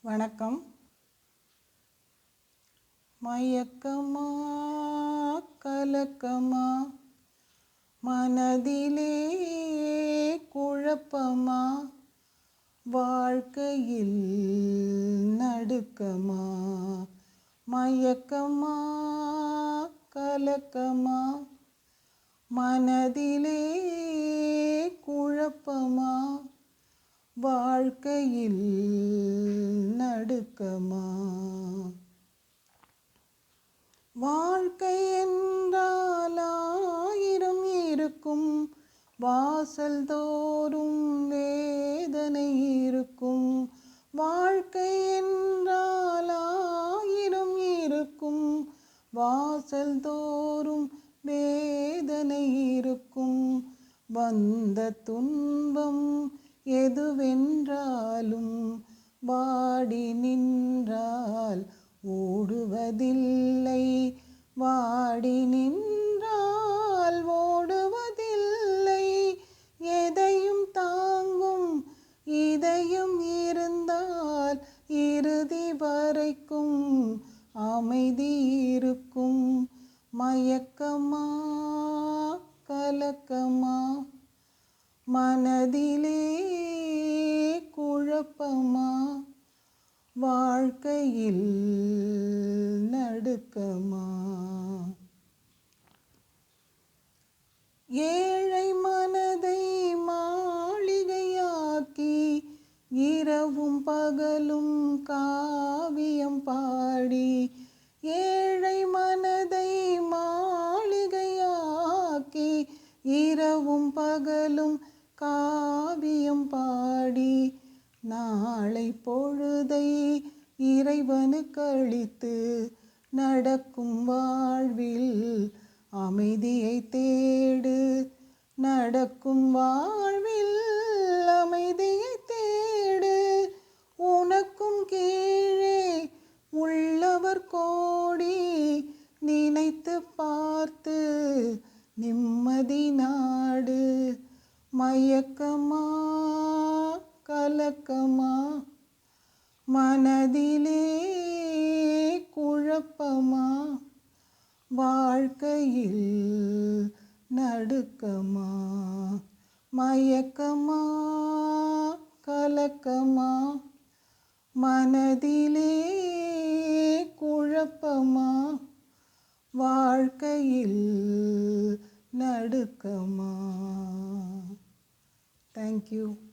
வணக்கம். மயக்கமா கலக்கமா மனதிலே குழப்பமா வாழ்க்கையில் நடுக்கமா. மயக்கமா கலக்கமா மனதிலே குழப்பமா வாழ்க்கையில் நடுக்கமா. வாழ்க்கை என்றால் ஆயிரம் இருக்கும், வாசல் தோறும் வேதனை இருக்கும். வாழ்க்கை என்றால் ஆயிரம் இருக்கும், வாசல் தோறும் வேதனை இருக்கும். வந்த துன்பம் எதுவென்றாலும் வாடி நின்றால் ஓடுவதில்லை, வாடி நின்றால் ஓடுவதில்லை. எதையும் தாங்கும் இதயம் இருந்தால் இறுதி வரைக்கும் அமைதி இருக்கும். மயக்கமா கலக்கமா மனதிலே குழப்பமா வாழ்க்கையில் நடுக்கமா. ஏழை மனதை மாளிகையாக்கி இரவும் பகலும் காவியம் பாடி, ஏழை மனதை மாளிகையாக்கி இரவும் பகலும் காவியம் பாடி, நாளை பொழுதை இறைவனுக்கு அளித்து நடக்கும் வாழ்வில் அமைதியை தேடு. நடக்கும் வாழ்வில் அமைதியை தேடு. உனக்கும் கீழே உள்ளவர் கோடி, நினைத்து பார்த்து நிம்மதி நாடு. மயக்கமா கலக்கமா மனதிலே குழப்பமா வாழ்க்கையில் நடுக்கமா. மயக்கமா கலக்கமா மனதிலே குழப்பமா வாழ்க்கையில் நடுக்கமா. Thank you.